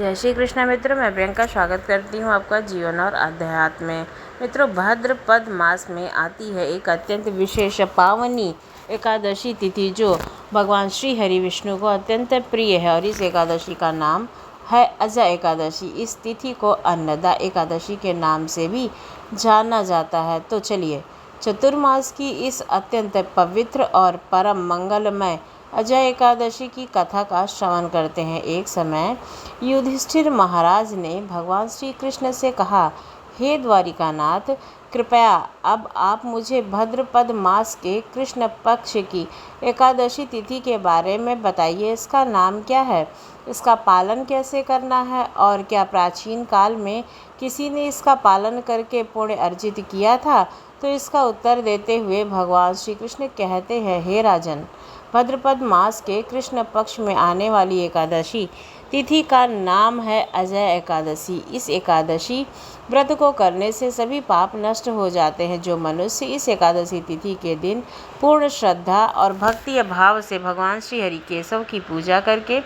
जय श्री कृष्णा मित्रों, मैं प्रियंका स्वागत करती हूँ आपका जीवन और अध्यात्म में। मित्रों, भाद्रपद मास में आती है एक अत्यंत विशेष पावनी एकादशी तिथि जो भगवान श्री हरि विष्णु को अत्यंत प्रिय है और इस एकादशी का नाम है अजय एकादशी। इस तिथि को अन्नदा एकादशी के नाम से भी जाना जाता है। तो चलिए चतुर्मास की इस अत्यंत पवित्र और परम मंगलमय अजय एकादशी की कथा का श्रवण करते हैं। एक समय युधिष्ठिर महाराज ने भगवान श्री कृष्ण से कहा, हे द्वारिकानाथ, कृपया अब आप मुझे भाद्रपद मास के कृष्ण पक्ष की एकादशी तिथि के बारे में बताइए। इसका नाम क्या है, इसका पालन कैसे करना है और क्या प्राचीन काल में किसी ने इसका पालन करके पुण्य अर्जित किया था? तो इसका उत्तर देते हुए भगवान श्री कृष्ण कहते हैं, हे राजन, भाद्रपद मास के कृष्ण पक्ष में आने वाली एकादशी तिथि का नाम है अजय एकादशी। इस एकादशी व्रत को करने से सभी पाप नष्ट हो जाते हैं। जो मनुष्य इस एकादशी तिथि के दिन पूर्ण श्रद्धा और भक्ति भाव से भगवान श्री हरि केशव की पूजा करके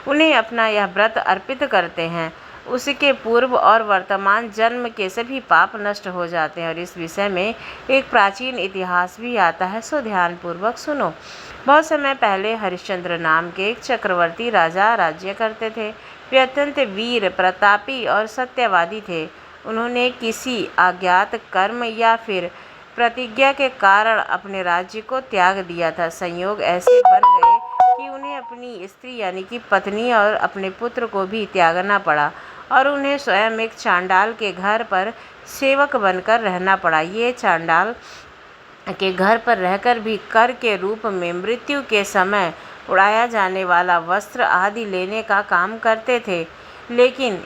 उन्हें अपना यह व्रत अर्पित करते हैं, उसके पूर्व और वर्तमान जन्म के सभी पाप नष्ट हो जाते हैं। और इस विषय में एक प्राचीन इतिहास भी आता है, सो ध्यानपूर्वक सुनो। बहुत समय पहले हरिश्चंद्र नाम के एक चक्रवर्ती राजा राज्य करते थे। वे अत्यंत वीर, प्रतापी और सत्यवादी थे। उन्होंने किसी अज्ञात कर्म या फिर प्रतिज्ञा के कारण अपने राज्य को त्याग दिया था। संयोग ऐसे बन गए कि उन्हें अपनी स्त्री यानी कि पत्नी और अपने पुत्र को भी त्यागना पड़ा और उन्हें स्वयं एक चांडाल के घर पर सेवक बनकर रहना पड़ा। ये चांडाल के घर पर रहकर भी कर के रूप में मृत्यु के समय उड़ाया जाने वाला वस्त्र आदि लेने का काम करते थे। लेकिन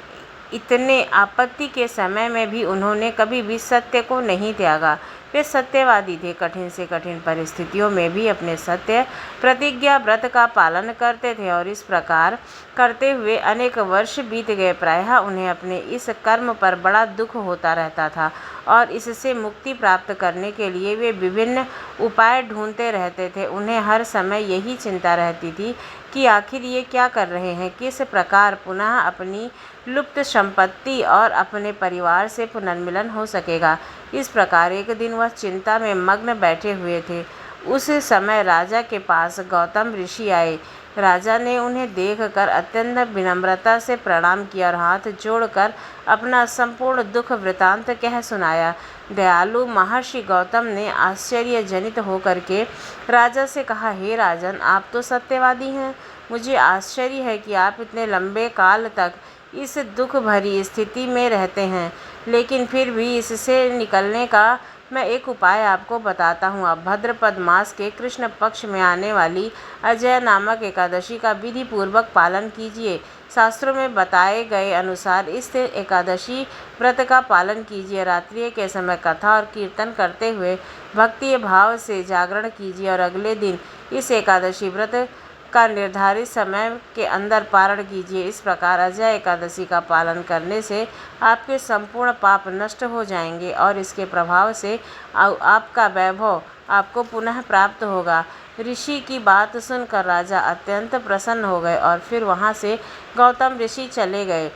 इतने आपत्ति के समय में भी उन्होंने कभी भी सत्य को नहीं त्यागा। वे सत्यवादी थे। कठिन से कठिन परिस्थितियों में भी अपने सत्य प्रतिज्ञा व्रत का पालन करते थे और इस प्रकार करते हुए अनेक वर्ष बीत गए। प्रायः उन्हें अपने इस कर्म पर बड़ा दुख होता रहता था और इससे मुक्ति प्राप्त करने के लिए वे विभिन्न उपाय ढूंढते रहते थे। उन्हें हर समय यही चिंता रहती थी कि आखिर ये क्या कर रहे हैं, किस प्रकार पुनः अपनी लुप्त संपत्ति और अपने परिवार से पुनर्मिलन हो सकेगा। इस प्रकार एक दिन वह चिंता में मग्न बैठे हुए थे। उस समय राजा के पास गौतम ऋषि आए। राजा ने उन्हें देखकर अत्यंत विनम्रता से प्रणाम किया और हाथ जोड़कर अपना संपूर्ण दुख वृतांत कह सुनाया। दयालु महर्षि गौतम ने आश्चर्यजनित होकर के राजा से कहा, हे राजन, आप तो सत्यवादी हैं। मुझे आश्चर्य है कि आप इतने लंबे काल तक इस दुख भरी स्थिति में रहते हैं, लेकिन फिर भी इससे निकलने का मैं एक उपाय आपको बताता हूँ। आप भाद्रपद मास के कृष्ण पक्ष में आने वाली अजय नामक एकादशी का विधि पूर्वक पालन कीजिए। शास्त्रों में बताए गए अनुसार इस एकादशी व्रत का पालन कीजिए। रात्रि के समय कथा और कीर्तन करते हुए भक्ति भाव से जागरण कीजिए और अगले दिन इस एकादशी व्रत का निर्धारित समय के अंदर पारण कीजिए। इस प्रकार अजय एकादशी का पालन करने से आपके संपूर्ण पाप नष्ट हो जाएंगे और इसके प्रभाव से आपका वैभव आपको पुनः प्राप्त होगा। ऋषि की बात सुनकर राजा अत्यंत प्रसन्न हो गए और फिर वहाँ से गौतम ऋषि चले गए।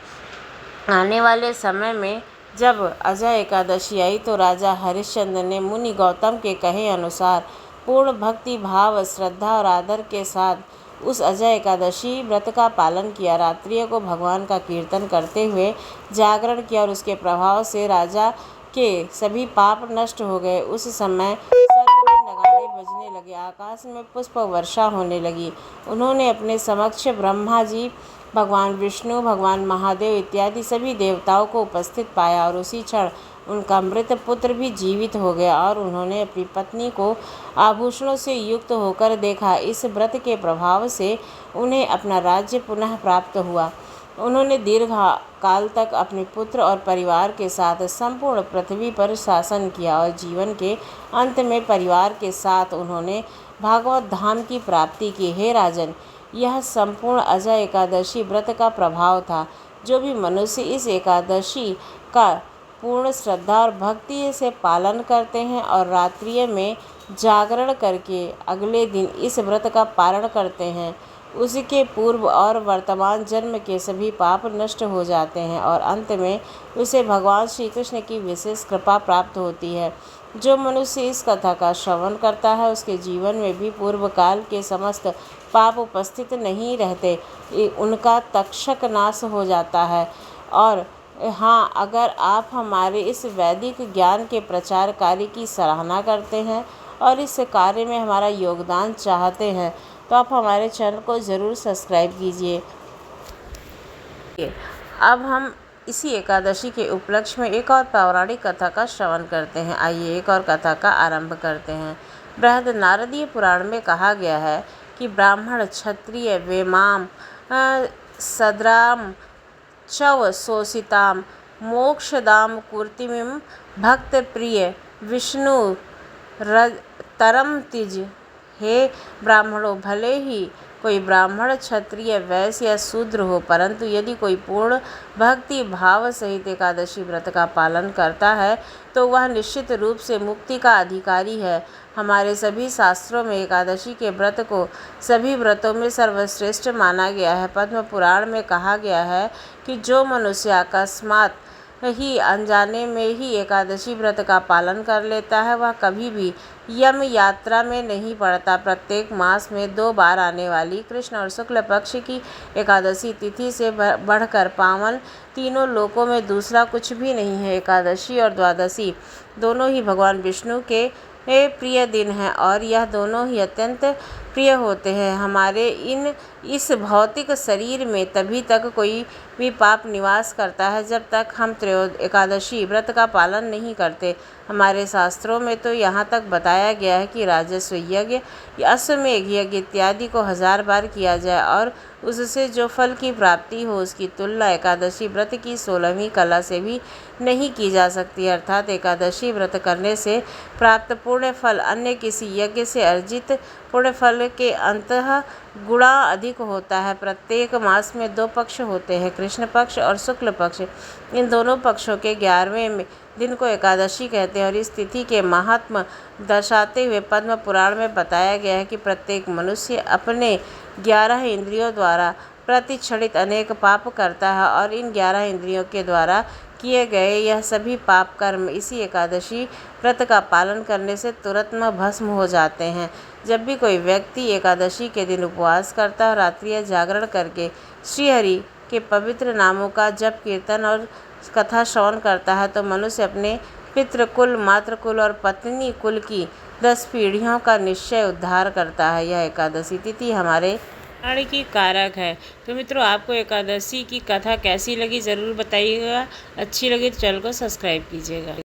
आने वाले समय में जब अजय एकादशी आई तो राजा हरिश्चंद्र ने मुनि गौतम के कहे अनुसार पूर्ण भक्ति भाव, श्रद्धा और आदर के साथ उस अजय एकादशी व्रत का पालन किया। रात्रि को भगवान का कीर्तन करते हुए जागरण किया और उसके प्रभाव से राजा के सभी पाप नष्ट हो गए। उस समय स्वर्ग में नगाड़े बजने लगे, आकाश में पुष्प वर्षा होने लगी। उन्होंने अपने समक्ष ब्रह्मा जी, भगवान विष्णु, भगवान महादेव इत्यादि सभी देवताओं को उपस्थित पाया और उसी क्षण उनका मृत पुत्र भी जीवित हो गया और उन्होंने अपनी पत्नी को आभूषणों से युक्त होकर देखा। इस व्रत के प्रभाव से उन्हें अपना राज्य पुनः प्राप्त हुआ। उन्होंने दीर्घ काल तक अपने पुत्र और परिवार के साथ संपूर्ण पृथ्वी पर शासन किया और जीवन के अंत में परिवार के साथ उन्होंने भागवत धाम की प्राप्ति की। हे राजन, यह संपूर्ण अजय एकादशी व्रत का प्रभाव था। जो भी मनुष्य इस एकादशी का पूर्ण श्रद्धा और भक्ति से पालन करते हैं और रात्रि में जागरण करके अगले दिन इस व्रत का पारण करते हैं, उसके पूर्व और वर्तमान जन्म के सभी पाप नष्ट हो जाते हैं और अंत में उसे भगवान श्री कृष्ण की विशेष कृपा प्राप्त होती है। जो मनुष्य इस कथा का श्रवण करता है उसके जीवन में भी पूर्व काल के समस्त पाप उपस्थित नहीं रहते, उनका तक्षक नाश हो जाता है। और हाँ, अगर आप हमारे इस वैदिक ज्ञान के प्रचार कार्य की सराहना करते हैं और इस कार्य में हमारा योगदान चाहते हैं तो आप हमारे चैनल को ज़रूर सब्सक्राइब कीजिए। अब हम इसी एकादशी के उपलक्ष्य में एक और पौराणिक कथा का श्रवण करते हैं। आइए एक और कथा का आरंभ करते हैं। बृहद नारदीय पुराण में कहा गया है कि ब्राह्मण, क्षत्रिय, वेमाम, सद्राम चव शोषिताम मोक्षदाम कुर्तिमिम भक्त प्रिय विष्णु तरम तिज। हे ब्राह्मणों, भले ही कोई ब्राह्मण, क्षत्रिय, वैश्य या शूद्र हो, परंतु यदि कोई पूर्ण भक्ति भाव सहित एकादशी व्रत का पालन करता है तो वह निश्चित रूप से मुक्ति का अधिकारी है। हमारे सभी शास्त्रों में एकादशी के व्रत को सभी व्रतों में सर्वश्रेष्ठ माना गया है। पद्म पुराण में कहा गया है कि जो मनुष्य अकस्मात ही अनजाने में ही एकादशी व्रत का पालन कर लेता है वह कभी भी यम यात्रा में नहीं पड़ता। प्रत्येक मास में 2 बार आने वाली कृष्ण और शुक्ल पक्ष की एकादशी तिथि से बढ़कर पावन तीनों लोकों में दूसरा कुछ भी नहीं है। एकादशी और द्वादशी दोनों ही भगवान विष्णु के प्रिय दिन हैं और यह दोनों ही अत्यंत प्रिय होते हैं। हमारे इस भौतिक शरीर में तभी तक कोई भी पाप निवास करता है जब तक हम एकादशी व्रत का पालन नहीं करते। हमारे शास्त्रों में तो यहाँ तक बताया गया है कि राजस्व यज्ञ, अश्वमेध यज्ञ इत्यादि को 1000 बार किया जाए और उससे जो फल की प्राप्ति हो उसकी तुलना एकादशी व्रत की 16वीं कला से भी नहीं की जा सकती। अर्थात एकादशी व्रत करने से प्राप्त पुण्य फल अन्य किसी यज्ञ से अर्जित पुण्य फल के अंततः गुणा अधिक होता है। प्रत्येक मास में 2 पक्ष होते हैं, कृष्ण पक्ष और शुक्ल पक्ष। इन दोनों पक्षों के 11वें दिन को एकादशी कहते हैं और इस तिथि के महात्म्य दर्शाते हुए पद्म पुराण में बताया गया है कि प्रत्येक मनुष्य अपने 11 इंद्रियों द्वारा प्रतिक्षणित अनेक पाप करता है और इन 11 इंद्रियों के द्वारा किए गए यह सभी पाप कर्म इसी एकादशी व्रत का पालन करने से तुरंत भस्म हो जाते हैं। जब भी कोई व्यक्ति एकादशी के दिन उपवास करता है और रात्रि जागरण करके श्रीहरि के पवित्र नामों का जप, कीर्तन और कथा श्रवण करता है तो मनुष्य अपने पितृकुल, मातृकुल और पत्नी कुल की 10 पीढ़ियों का निश्चय उद्धार करता है। यह एकादशी तिथि हमारे प्राण की कारक है। तो मित्रों, आपको एकादशी की कथा कैसी लगी ज़रूर बताइएगा। अच्छी लगी तो चैनल को सब्सक्राइब कीजिएगा।